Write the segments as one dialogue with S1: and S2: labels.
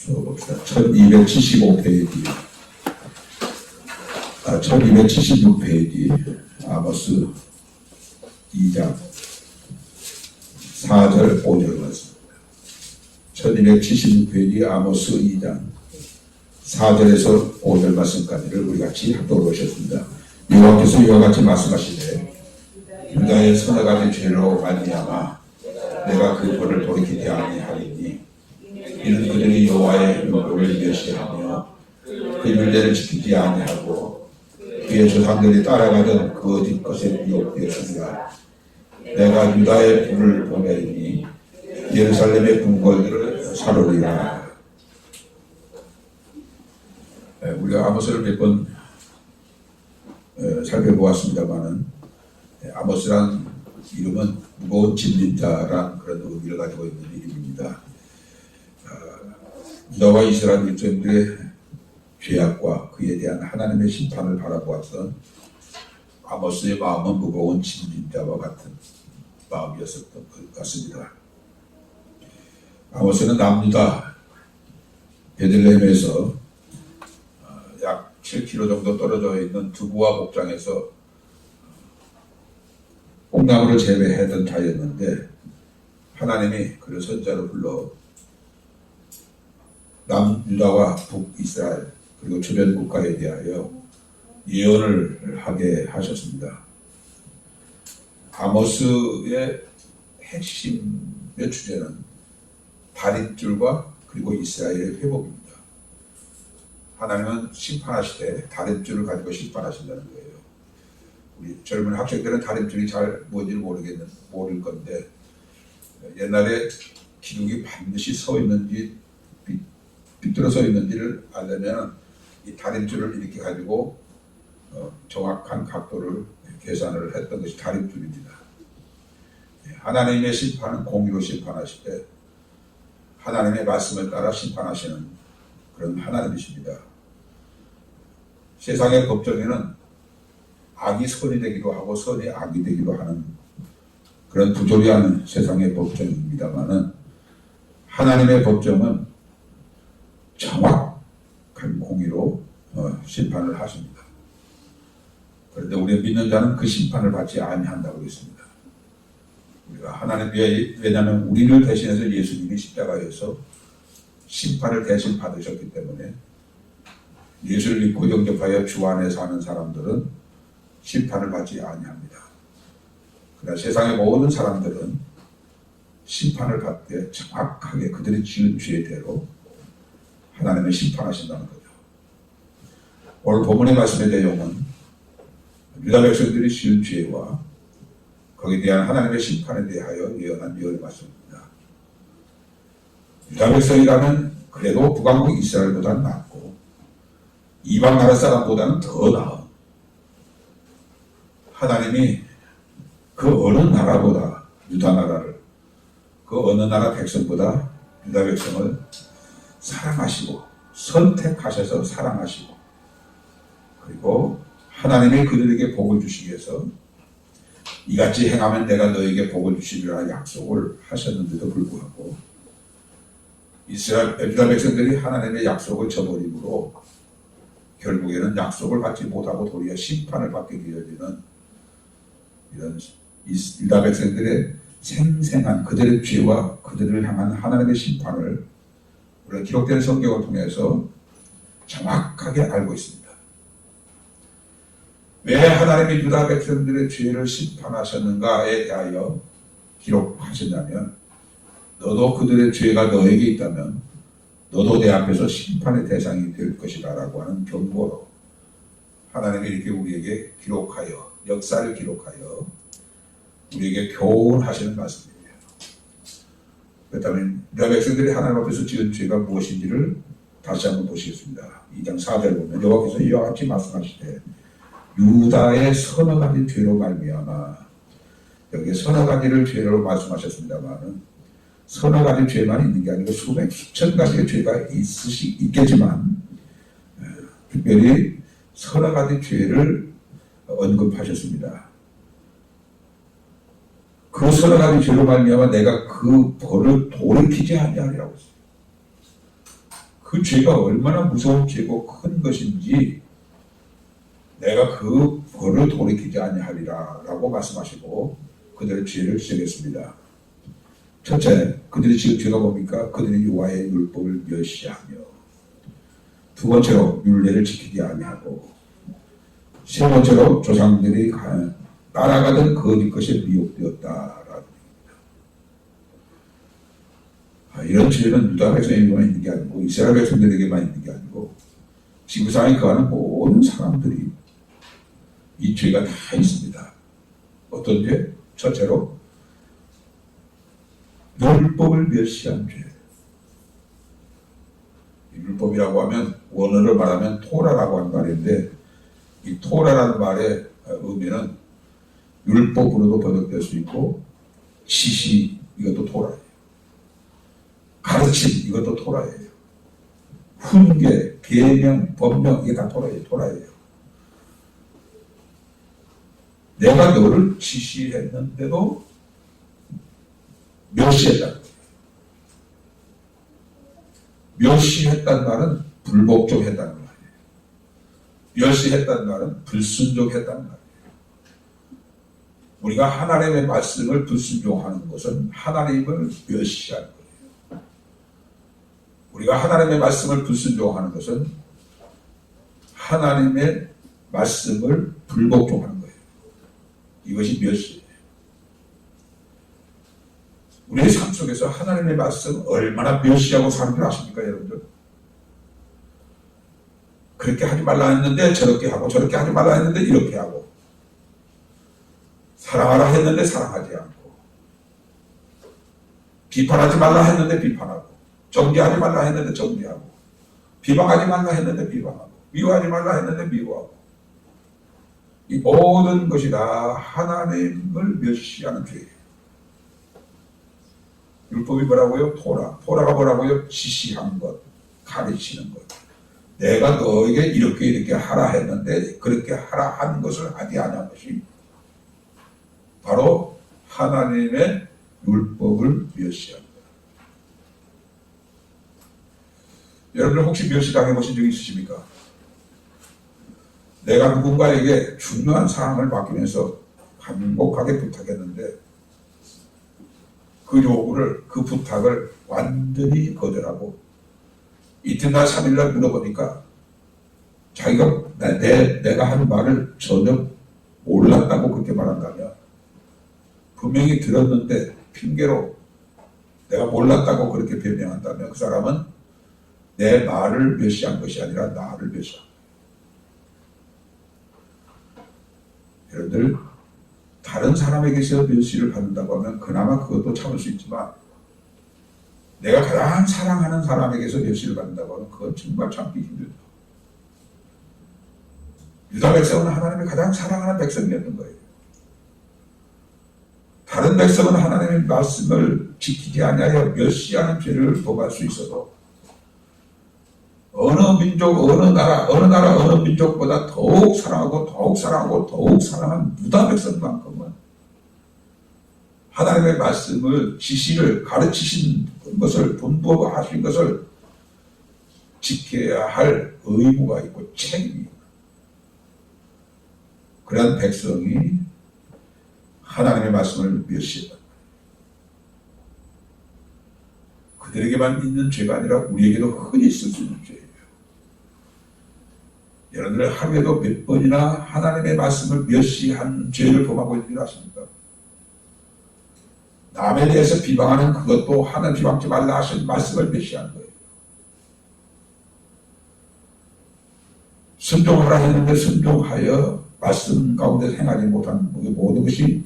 S1: 봅시다. 1275페이지. 1276페이지. 아모스 2장 4절 5절 말씀입니다. 1276페이지 아모스 2장 4절에서 5절 말씀까지를 우리 같이 합독을 하셨습니다. 여호와께서 이와 같이 말씀하시되 유다의 서너 가지 죄로 말미암아 내가 그 벌을 돌이키지 아니하리니 이는 그들이 여호와의 율법을 멸시하며 그 율례를 지키지 아니하고 그의 조상들이 따라가던 거짓 것에 미혹되었으니라. 내가 유다의 불을 보내리니 예루살렘의 궁궐들을 사르리라. 우리가 아모스를 몇 번 살펴보았습니다만은 아모스란 이름은 무거운 진린자란 그런 의미를 가지고 있는 이름입니다. 유다와 이스라엘 백성들의 죄악과 그에 대한 하나님의 심판을 바라보았던 아모스의 마음은 무거운 진린자와 같은 마음이었었던 것 같습니다. 아모스는 남유다 베들레헴에서 약 7km 정도 떨어져 있는 두부와 목장에서 뽕나무를 재배하던 자였는데 하나님이 그를 선자로 불러 남유다와 북이스라엘 그리고 주변 국가에 대하여 예언을 하게 하셨습니다. 아모스의 핵심의 주제는 다릿줄과 그리고 이스라엘의 회복입니다. 하나님은 심판하시되 다릿줄을 가지고 심판하신다는 거예요. 우리 젊은 학생들은 다릿줄이 잘 뭔지 모를 건데 옛날에 기둥이 반드시 서 있는지 삐뚤어 서 있는지를 알려면 이 다림줄을 이렇게 가지고 정확한 각도를 계산을 했던 것이 다림줄입니다. 하나님의 심판은 공의로 심판하시되 하나님의 말씀을 따라 심판하시는 그런 하나님이십니다. 세상의 법정에는 악이 선이 되기도 하고 선이 악이 되기도 하는 그런 부조리한 세상의 법정입니다만은 하나님의 법정은 정확한 공의로 심판을 하십니다. 그런데 우리가 믿는 자는 그 심판을 받지 아니한다고 했습니다. 우리가 하나님 왜냐하면 우리를 대신해서 예수님이 십자가에서 심판을 대신 받으셨기 때문에 예수를 믿고 영접하여 주 안에 사는 사람들은 심판을 받지 아니합니다. 그러나 세상의 모든 사람들은 심판을 받되 정확하게 그들이 지은 죄대로 하나님의 심판하신다는 거죠. 오늘 본문의 말씀의 내용은 유다 백성들이 지은 죄와 거기에 대한 하나님의 심판에 대하여 예언한 예언의 말씀입니다. 유다 백성이라면 그래도 북왕국 이스라엘보다는 낫고 이방 나라 사람보다는 더 나은 하나님이 그 어느 나라보다 유다 나라를 그 어느 나라 백성보다 유다 백성을 사랑하시고 선택하셔서 사랑하시고 그리고 하나님이 그들에게 복을 주시기 위해서 이같이 행하면 내가 너에게 복을 주시리라 약속을 하셨는데도 불구하고 유다 백성들이 하나님의 약속을 저버림으로 결국에는 약속을 받지 못하고 도리어 심판을 받게 되어지는 이런 유다 백성들의 생생한 그들의 죄와 그들을 향한 하나님의 심판을 우리가 기록된 성경을 통해서 정확하게 알고 있습니다. 왜 하나님이 유다 백성들의 죄를 심판하셨는가에 대하여 기록하셨냐면 너도 그들의 죄가 너에게 있다면 너도 내 앞에서 심판의 대상이 될 것이다 라고 하는 경고로 하나님이 이렇게 우리에게 기록하여 역사를 기록하여 우리에게 교훈하시는 말씀입니다. 그렇다면 유다 백성들이 하나님 앞에서 지은 죄가 무엇인지를 다시 한번 보시겠습니다. 2장 4절 보면 여호와께서 이와 같이 말씀하시되 유다의 서너 가지 죄로 말미암아 여기 서너 가지를 죄로 말씀하셨습니다만 서너 가지 죄만 있는 게 아니고 수백 수천 가지의 죄가 있겠지만 특별히 서너 가지 죄를 언급하셨습니다. 그 서너 가지 죄로 말미암아 내가 그 벌을 돌이키지 아니하리라고 했어요. 그 죄가 얼마나 무서운 죄고 큰 것인지 내가 그 벌을 돌이키지 아니하리라 라고 말씀하시고 그들의 죄를 지적했습니다. 첫째, 그들이 지금 죄가 뭡니까? 그들이 여호와의 율법을 멸시하며, 두 번째로 율례를 지키지 아니하고, 세 번째로 조상들이 따라가던 거짓 것에 미혹되었다라는 얘기입니다. 이런 죄는 유다 백성에게만 있는 게 아니고 이스라엘 백성들에게만 있는 게 아니고 지구상에 거하는 모든 사람들이 이 죄가 다 있습니다. 어떤 죄? 첫째로 율법을 멸시한 죄. 율법이라고 하면 원어를 말하면 토라라고 하는 말인데, 이 토라라는 말의 의미는 율법으로도 번역될 수 있고 지시, 이것도 토라예요. 가르침, 이것도 토라예요. 훈계, 계명, 법령, 이게 다 토라예요. 내가 너를 지시했는데도 멸시했다는 거예요. 멸시했다는 말은 불복종했다는 말이에요. 멸시했다는 말은 불순종했다는 말이에요. 우리가 하나님의 말씀을 불순종하는 것은 하나님을 멸시하는 거예요. 우리가 하나님의 말씀을 불순종하는 것은 하나님의 말씀을 불복종하는 거예요. 이것이 멸시예요. 우리의 삶 속에서 하나님의 말씀 얼마나 멸시하고 사는 줄 아십니까, 여러분들? 그렇게 하지 말라 했는데 저렇게 하고, 저렇게 하지 말라 했는데 이렇게 하고, 사랑하라 했는데 사랑하지 않고, 비판하지 말라 했는데 비판하고, 정죄하지 말라 했는데 정죄하고, 비방하지 말라 했는데 비방하고, 미워하지 말라 했는데 미워하고, 이 모든 것이 다 하나님을 멸시하는 죄예요. 율법이 뭐라고요? 토라가 뭐라고요? 지시한 것, 가르치는 것. 내가 너에게 이렇게 하라 했는데 그렇게 하라 한 것을 하지 않은 것이 바로 하나님의 율법을 멸시한 것. 여러분들 혹시 멸시당해 보신 적 있으십니까? 내가 누군가에게 중요한 사항을 맡기면서 간곡하게 부탁했는데 그 요구를, 그 부탁을 완전히 거절하고 이튿날 3일날 물어보니까 자기가 내가 하는 말을 전혀 몰랐다고 그렇게 말한다면, 분명히 들었는데 핑계로 내가 몰랐다고 그렇게 변명한다면 그 사람은 내 말을 멸시한 것이 아니라 나를 멸시한 거예요. 여러분들, 다른 사람에게서 멸시를 받는다고 하면 그나마 그것도 참을 수 있지만 내가 가장 사랑하는 사람에게서 멸시를 받는다고 하면 그건 정말 참기 힘들죠. 유다 백성은 하나님이 가장 사랑하는 백성이었던 거예요. 다른 백성은 하나님의 말씀을 지키지 아니하여 멸시하는 죄를 범할 수 있어도 어느 민족, 어느 나라, 어느 민족보다 더욱 사랑하고 사랑한 유다 백성만큼은 하나님의 말씀을, 지시를, 가르치신 것을, 분부하신 것을 지켜야 할 의무가 있고 책임이 있고, 그런 백성이 하나님의 말씀을 멸시했다. 그들에게만 있는 죄가 아니라 우리에게도 흔히 있을 수 있는 죄예요. 여러분들 하루에도 몇 번이나 하나님의 말씀을 멸시한 죄를 범하고 있는 줄 아십니까? 남에 대해서 비방하는 그것도 하나님 비방하지 말라 하신 말씀을 멸시하는 거예요. 순종하라 했는데 순종하여 말씀 가운데 행하지 못한 모든 것이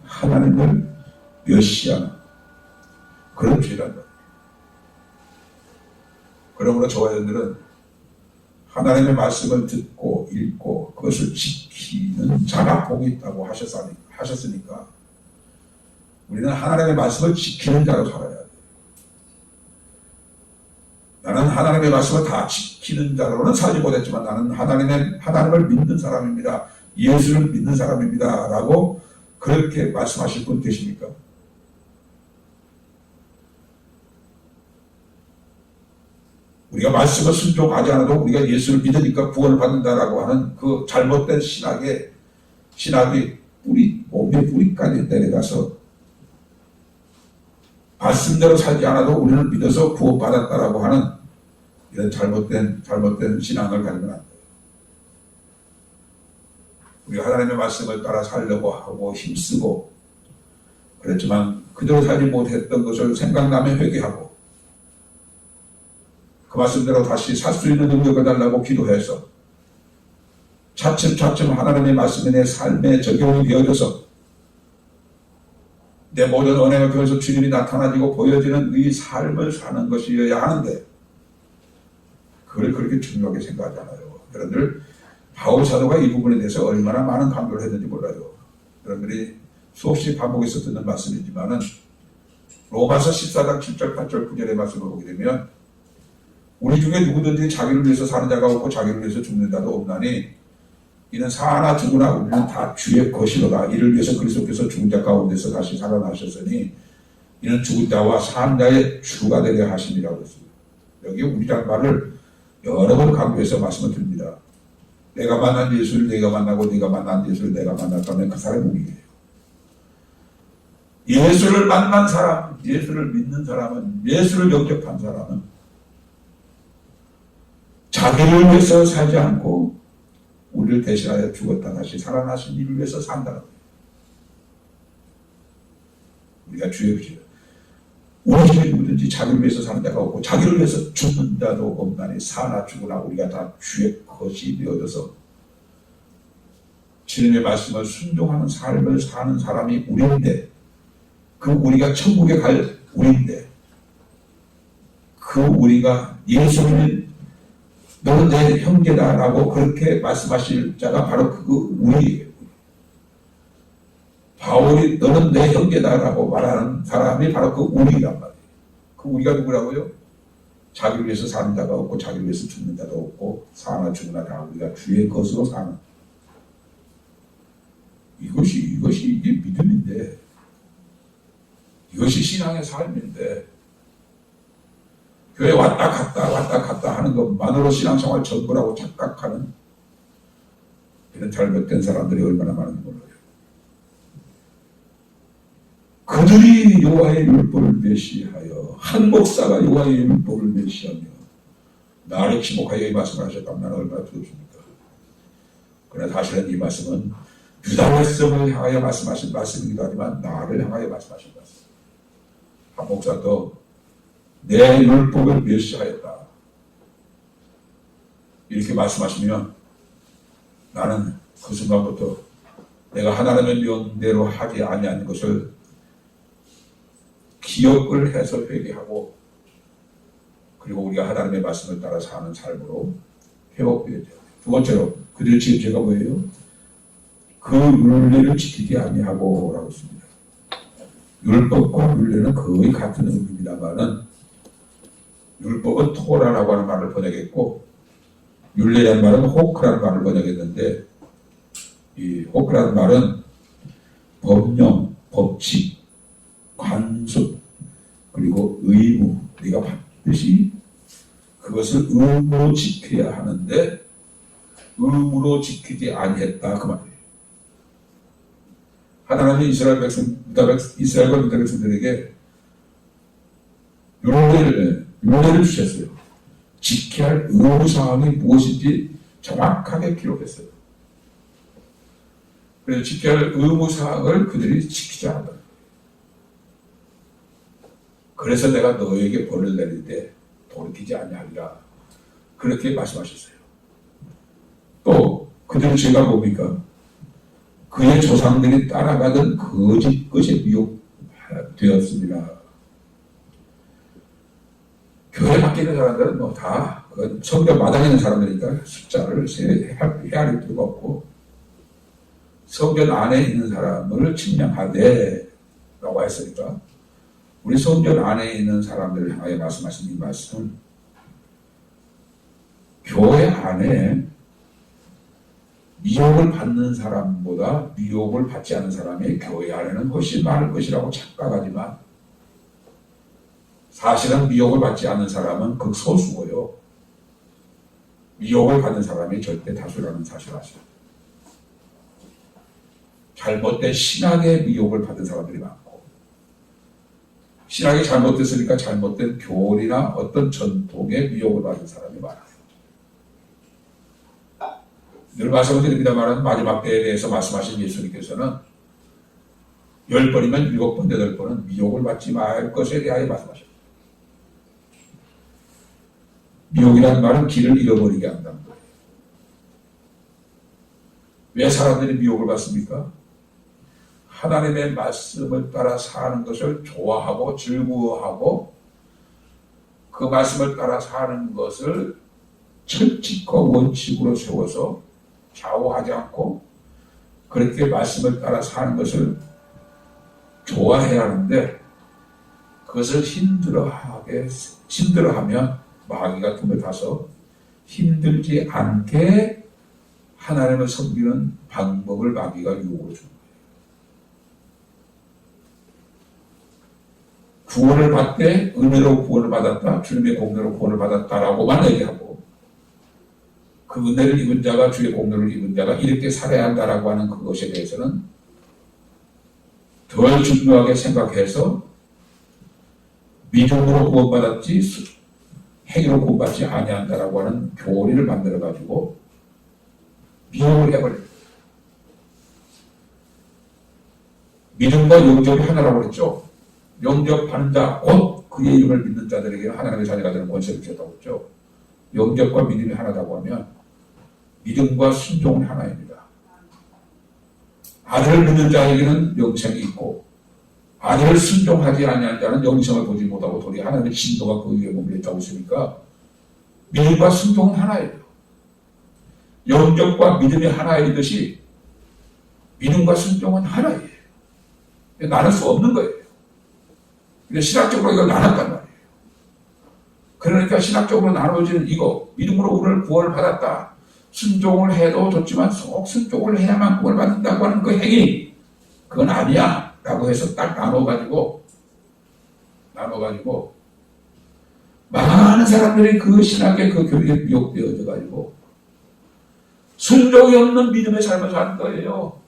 S1: 하나님을 멸시하는 그런 죄란 말이에요. 그러므로 저와 여러분들은 하나님의 말씀을 듣고 읽고 그것을 지키는 자가 복이 있다고 하셨으니까 우리는 하나님의 말씀을 지키는 자로 살아야 돼요. 나는 하나님의 말씀을 다 지키는 자로는 살지 못했지만 나는 하나님을 믿는 사람입니다. 예수를 믿는 사람입니다. 라고 그렇게 말씀하실 분 계십니까? 우리가 말씀을 순종하지 않아도 우리가 예수를 믿으니까 구원을 받는다라고 하는 그 잘못된 신학이 몸의 뿌리까지 내려가서 말씀대로 살지 않아도 우리를 믿어서 구원받았다라고 하는 이런 잘못된 신앙을 가지면 안 돼요. 우리가 하나님의 말씀을 따라 살려고 하고 힘쓰고 그랬지만 그대로 살지 못했던 것을 생각나면 회개하고 그 말씀대로 다시 살 수 있는 능력을 달라고 기도해서 차츰차츰 하나님의 말씀이 내 삶에 적용이 되어져서 내 모든 은혜가 통해서 주님이 나타나지고 보여지는 이 삶을 사는 것이어야 하는데 그걸 그렇게 중요하게 생각하지 않아요. 여러분들 바울 사도가 이 부분에 대해서 얼마나 많은 강조를 했는지 몰라요. 여러분들이 수없이 반복해서 듣는 말씀이지만은 로마서 14장 7절 8절 9절의 말씀을 보게 되면 우리 중에 누구든지 자기를 위해서 사는 자가 없고 자기를 위해서 죽는 자도 없나니 이는 사나 죽으나 우리는 다 주의 것이로다. 이를 위해서 그리스도께서 죽은 자 가운데서 다시 살아나셨으니 이는 죽은 자와 산 자의 주가 되려 하심이라고 했습니다. 여기 우리란 말을 여러 번 강조해서 말씀을 드립니다. 내가 만난 예수를 내가 만나고 네가 만난 예수를 내가 만났다면 그 사람이 우리예요. 예수를 만난 사람, 예수를 믿는 사람은, 예수를 영접한 사람은 자기를 위해서 살지 않고 우리를 대신하여 죽었다 다시 살아나신 이를 위해서 산다는 거예요. 우리가 주의 것이다. 우리 중에 누구든지 자기를 위해서 사는 자가 없고 자기를 위해서 죽는 자도 없나니 사나 죽으나 우리가 다 주의 것이 되어져서 주님의 말씀을 순종하는 삶을 사는 사람이 우리인데 그 우리가 천국에 갈 우리인데 그 우리가 예수님은 너는 내 형제다라고 그렇게 말씀하실 자가 바로 그 우리예요. 바울이 너는 내 형제다라고 말하는 사람이 바로 그 우리란 말이에요. 그 우리가 누구라고요? 자기를 위해서 사는 자가 없고 자기를 위해서 죽는 자도 없고 사나 죽으나 다 우리가 주의 것으로 사는 이것이 이게 믿음인데 이것이 신앙의 삶인데 교회 왔다 갔다 하는 것만으로 신앙생활 전부라고 착각하는 이런 잘못된 사람들이 얼마나 많은지 몰라요. 그들이 여호와의 율법을 멸시하여 한 목사가 여호와의 율법을 멸시하며 나를 지목하여 이 말씀을 하셨다면 나는 얼마나 두렵습니까? 그러나 사실은 이 말씀은 유다 백성을 향하여 말씀하신 말씀이기도 하지만 나를 향하여 말씀하신 말씀. 한 목사도 내 율법을 멸시하였다. 이렇게 말씀하시면 나는 그 순간부터 내가 하나님의 명대로 하지 아니한 것을 기억을 해서 회개하고 그리고 우리가 하나님의 말씀을 따라 사는 삶으로 회복되어야 돼요. 두 번째로 그들의 지혜가 뭐예요? 그 율례를 지키지 아니하고 라고 했습니다. 율법과 율례는 거의 같은 의미입니다만은 율법은 토라라고 하는 말을 번역했고 율례라는 말은 호크라는 말을 번역했는데 이 호크라는 말은 법령, 법칙, 관습 그리고 의무 우리가 반드시 그것을 의무로 지켜야 하는데 의무로 지키지 아니했다 그 말이에요. 하나님이 이스라엘과 유다 백성들에게 율례를 주셨어요. 지켜야 할 의무사항이 무엇인지 정확하게 기록했어요. 그래서 지켜야 할 의무사항을 그들이 지키지 않았다. 그래서 내가 너에게 벌을 내릴 때 돌이키지 아니하리라. 그렇게 말씀하셨어요. 또 그들은 죄가 뭡니까? 그의 조상들이 따라가던 거짓 것에 미혹되었습니다. 교회 밖에 있는 사람들은 뭐 다 성전 마당에 있는 사람들이니까 숫자를 헤아릴 필요가 없고 성전 안에 있는 사람을 측량하되 라고 했으니까 우리 성전 안에 있는 사람들을 향하여 말씀하신 이 말씀은 교회 안에 미혹을 받는 사람보다 미혹을 받지 않는 사람이 교회 안에는 훨씬 많을 것이라고 착각하지만 사실은 미혹을 받지 않는 사람은 극소수고요. 미혹을 받는 사람이 절대 다수라는 사실을 아셔야 돼요. 잘못된 신학의 미혹을 받은 사람들이 많고, 신학이 잘못됐으니까 잘못된 교리나 어떤 전통의 미혹을 받은 사람이 많아요. 늘 말씀을 드립니다만 마지막 때에 대해서 말씀하신 예수님께서는 10번이면 7번, 8번은 미혹을 받지 말 것에 대하여 말씀하셨습니다. 미혹이라는 말은 길을 잃어버리게 한다는 거예요. 왜 사람들이 미혹을 받습니까? 하나님의 말씀을 따라 사는 것을 좋아하고 즐거워하고 그 말씀을 따라 사는 것을 철칙과 원칙으로 세워서 좌우하지 않고 그렇게 말씀을 따라 사는 것을 좋아해야 하는데 그것을 힘들어하면 마귀가 틈을 타서 힘들지 않게 하나님을 섬기는 방법을 마귀가 유혹을 줍니다. 구원을 받되 은혜로 구원을 받았다, 주님의 공로로 구원을 받았다라고만 얘기하고 그 은혜를 입은 자가 주의 공로를 입은 자가 이렇게 살아야 한다라고 하는 그것에 대해서는 덜 중요하게 생각해서 믿음으로 구원받았지 행위로 구원받지 아니한다라고 하는 교리를 만들어가지고 미혹을 해버립니다. 믿음과 영접이 하나라고 그랬죠. 영접하는 자, 곧 그의 이름을 믿는 자들에게는 하나님의 자녀가 되는 권세를 주셨다고 했죠. 영접과 믿음이 하나다고 하면 믿음과 순종은 하나입니다. 아들을 믿는 자에게는 영생이 있고 아들을 순종하지 아니한 자는 영생을 보지 못하고 도리 하나님의 진노가 그 위에 머물러 있다고 했으니까 믿음과 순종은 하나예요. 영접과 믿음이 하나이듯이 믿음과 순종은 하나예요. 나눌 수 없는 거예요. 근데 신학적으로 이걸 나눴단 말이에요. 그러니까 신학적으로 나눠지는 이거, 믿음으로 우리를 구원을 받았다. 순종을 해도 좋지만 속 순종을 해야만 구원을 받는다고 하는 그 행위, 그건 아니야. 라고 해서 딱 나눠가지고 많은 사람들이 그 신학의 그 교리에 미혹되어져가지고 순종이 없는 믿음의 삶을 사는 거예요.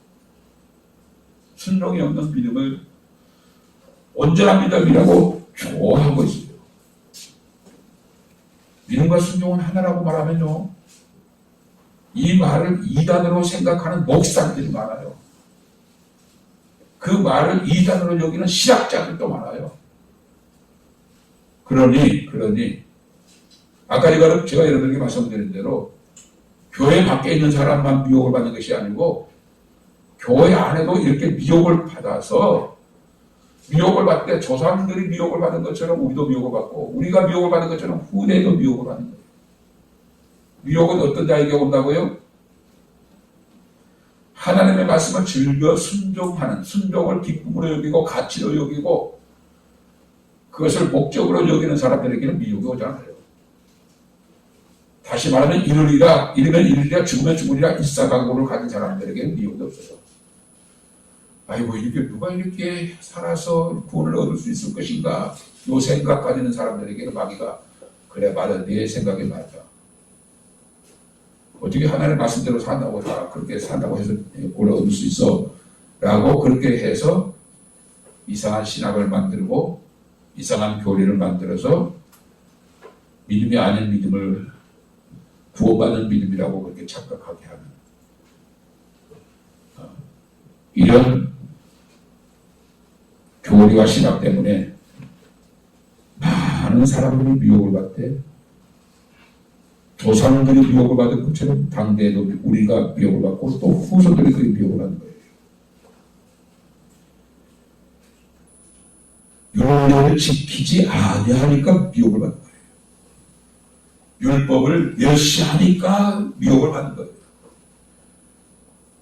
S1: 순종이 없는 믿음을 온전한 믿음이라고 좋아하고 있어요. 믿음과 순종은 하나라고 말하면요, 이 말을 이단으로 생각하는 목사들이 많아요. 그 말을 이단으로 여기는 신학자들도 많아요. 그러니 아까 제가 여러분에게 말씀드린 대로 교회 밖에 있는 사람만 미혹을 받는 것이 아니고 교회 안에도 이렇게 미혹을 받아서 미혹을 받되 조상들이 미혹을 받은 것처럼 우리도 미혹을 받고 우리가 미혹을 받은 것처럼 후대도 미혹을 받는 거예요. 미혹은 어떤 자에게 온다고요? 하나님의 말씀을 즐겨 순종하는, 순종을 기쁨으로 여기고 가치로 여기고 그것을 목적으로 여기는 사람들에게는 미혹이 오잖아요. 다시 말하면 이르면 이르리라 죽으면 죽으리라 일사각오를 가진 사람들에게는 미혹이 없어요. 아이고, 이렇게 누가 이렇게 살아서 구원을 얻을 수 있을 것인가, 요 생각 가지는 사람들에게는 마귀가 그래, 맞아, 네 생각이 맞아. 어떻게 하나님의 말씀대로 산다고 다 그렇게 산다고 해서 구원을 얻을 수 있어? 라고 그렇게 해서 이상한 신학을 만들고 이상한 교리를 만들어서 믿음이 아닌 믿음을 구원받는 믿음이라고 그렇게 착각하게 하는 이런 교리와 신학 때문에 많은 사람들이 미혹을 받대. 조상들이 미혹을 받은 것처럼 당대에도 우리가 미혹을 받고 또 후손들이 그 미혹을 받는 거예요. 율례를 지키지 아니하니까 미혹을 받는 거예요. 율법을 멸시하니까 미혹을 받는 거예요.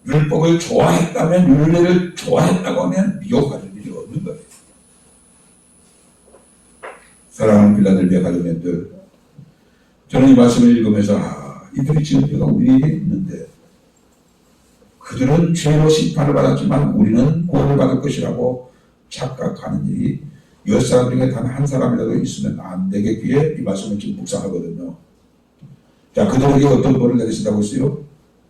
S1: 율법을 좋아했다면, 율례를 좋아했다고 하면 미혹받을 일이 없는 거예요. 사랑하는 빌라델비아 가족님들, 저는 이 말씀을 읽으면서 이들이 지금 죄가 우리에게 있는데 그들은 죄로 심판을 받았지만 우리는 구원을 받을 것이라고 착각하는 일이 10사람 중에 단 한 사람이라도 있으면 안 되겠기에 이 말씀을 지금 묵상하거든요. 자, 그들에게 어떤 벌을 내리신다고 했어요?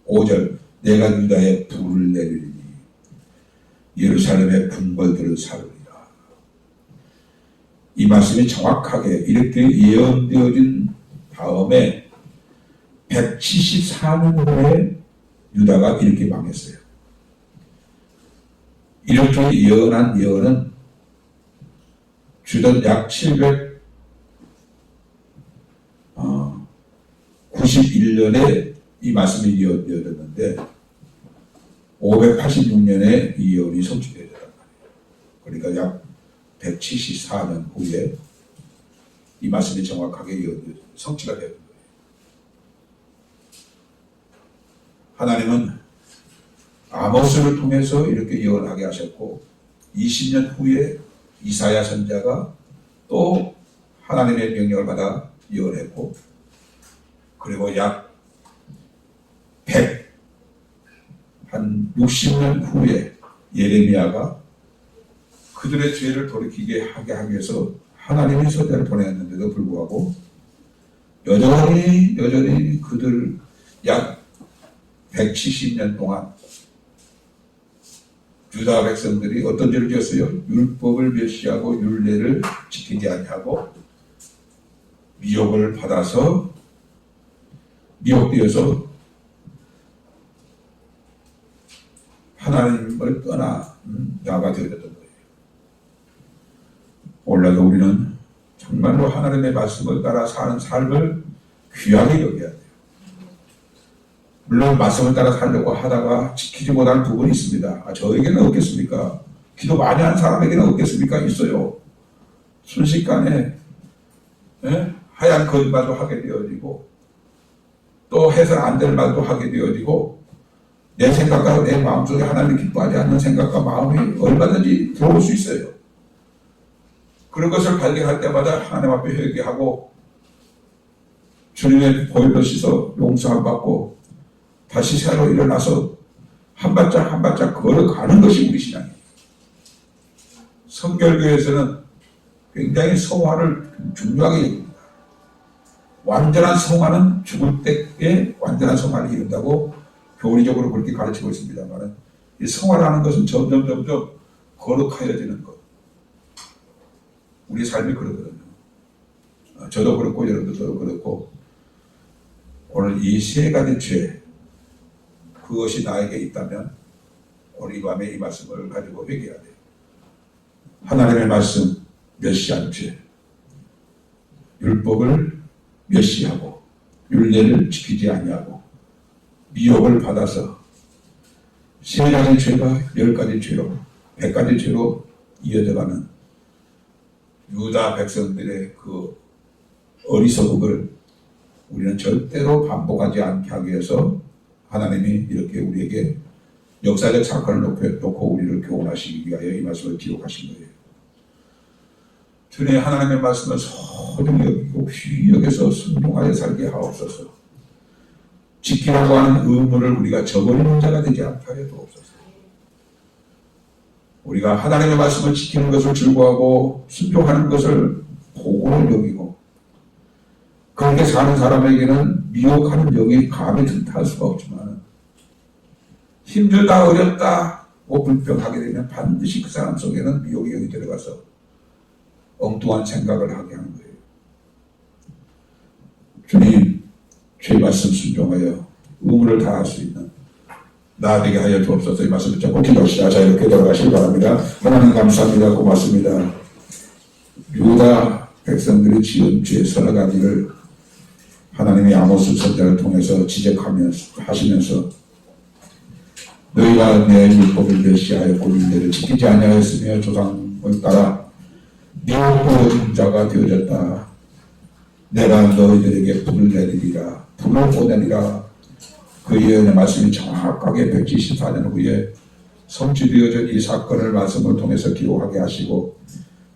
S1: 5절, 내가 유다에 불을 내리리니 예루살렘의 궁궐들을 사르리라. 이 말씀이 정확하게 이렇게 예언되어진 다음에 174년 후에 유다가 이렇게 망했어요. 이렇게 예언한 예언은 주전 약 791년에 이 말씀이 예언되었는데 586년에 이 예언이 성취되었단 말이에요. 그러니까 약 174년 후에 이 말씀이 정확하게 성취가 되었던 거예요. 하나님은 아모스를 통해서 이렇게 예언하게 하셨고 20년 후에 이사야 선지자가 또 하나님의 명령을 받아 예언했고 그리고 약 60년 후에 예레미야가 그들의 죄를 돌이키게 하게 하기 위해서 하나님의 선지자를 보냈는데도 불구하고 여전히 그들 약 170년 동안 유다 백성들이 어떤 죄를 지었어요? 율법을 멸시하고 율례를 지키지 아니하고 미혹을 받아서 미혹되어서 하나님을 떠나 나가 되어졌던 거예요. 오늘도 우리는 정말로 하나님의 말씀을 따라 사는 삶을 귀하게 여겨야 돼요. 물론 말씀을 따라 살려고 하다가 지키지 못하는 부분이 있습니다. 저에게는 없겠습니까? 기도 많이 하는 사람에게는 없겠습니까? 있어요. 순식간에 하얀 거짓말도 하게 되어지고 또 해서는 안 될 말도 하게 되어지고 내 생각과 내 마음속에 하나님 기뻐하지 않는 생각과 마음이 얼마든지 들어올 수 있어요. 그런 것을 발견할 때마다 하나님 앞에 회개하고 주님의 보혈로 씻어 용서함 받고 다시 새로 일어나서 한 발짝 한 발짝 걸어가는 것이 우리 신앙이에요. 성결교회에서는 굉장히 성화를 중요하게 여깁니다. 완전한 성화는 죽을 때에 완전한 성화를 이룬다고 교리적으로 그렇게 가르치고 있습니다만 이 성화라는 것은 점점 거룩해지는 것. 우리 삶이 그러거든요. 저도 그렇고 여러분도 그렇고 오늘 이 세 가지 죄 그것이 나에게 있다면 오늘 이 밤에 이 말씀을 가지고 회개해야 돼요. 하나님의 말씀 멸시한 죄, 율법을 멸시하고 율례를 지키지 아니하고 미혹을 받아서 세 가지 죄가 10가지 죄로 100가지 죄로 이어져가는 유다 백성들의 그 어리석음을 우리는 절대로 반복하지 않게 하기 위해서 하나님이 이렇게 우리에게 역사적 사건을 놓고 우리를 교훈하시기 위하여 이 말씀을 기록하신 거예요. 주님 하나님의 말씀을 소중히 여기고 귀히 여겨서 순종하여 살게 하옵소서. 지키라고 하는 의무를 우리가 저버리는 자가 되지 않게 하여 주옵소서. 우리가 하나님의 말씀을 지키는 것을 즐거워하고 순종하는 것을 보고를 여기고 그렇게 사는 사람에게는 미혹하는 영이 감히 든다할 수가 없지만 힘들다 어렵다 불평하게 되면 반드시 그 사람 속에는 미혹의 영이 들어가서 엉뚱한 생각을 하게 하는 거예요. 주님 주의 말씀 순종하여 의무를 다할 수 있는 나 되게 하여 주옵소서. 이 말씀을 잡고 기도합시다. 자 이렇게 돌아가시기 바랍니다. 하나님 감사합니다. 고맙습니다. 유다 백성들이 지은 죄 서너 가지를 하나님의 아모스 선지자를 통해서 지적하시면서 너희가 내 율법을 멸시하였고 율례를 지키지 아니하였으며 조상을 따라 미혹되어진 자가 되어졌다. 내가 너희들에게 불을 내리리라. 불을 보내리라. 그 예언의 말씀이 정확하게 174년 후에 성취되어진 이 사건을 말씀을 통해서 기록하게 하시고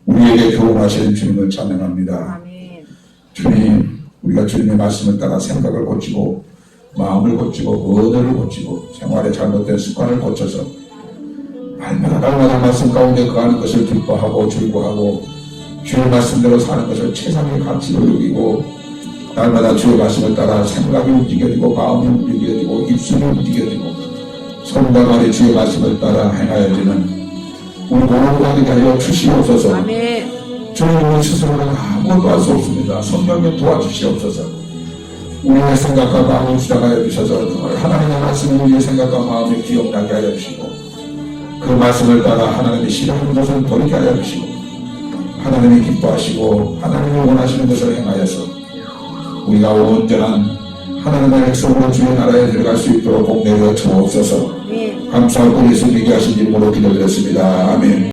S1: 우리에게 교훈하시는 주님을 찬양합니다. 아멘. 주님 우리가 주님의 말씀을 따라 생각을 고치고 마음을 고치고 언어를 고치고 생활의 잘못된 습관을 고쳐서 날마다 말씀 가운데 거하는 것을 기뻐하고 즐거워하고 주의 말씀대로 사는 것을 최상의 가치로 여기고 날마다 주의 말씀을 따라 생각이 움직여지고 마음이 움직여지고 입술이 움직여지고 손과 발이 주의 말씀을 따라 행하여지는 우리 모두가 되게 하여 주시옵소서.
S2: 아멘.
S1: 주님 스스로는 아무것도 할 수 없습니다. 성령님 도와주시옵소서. 우리의 생각과 마음을 주장하여 주셔서 하나님의 말씀을 우리의 생각과 마음에 기억나게 하여 주시고 그 말씀을 따라 하나님이 싫어하는 것을 돌이게 하여 주시고 하나님이 기뻐하시고 하나님이 원하시는 것을 행하여서 우리가 온전한 하나님의 백성으로 주의 나라에 들어갈 수 있도록 복내려 주옵소서. 감사하고 예수 믿게 하신 이름으로 기도드렸습니다. 아멘.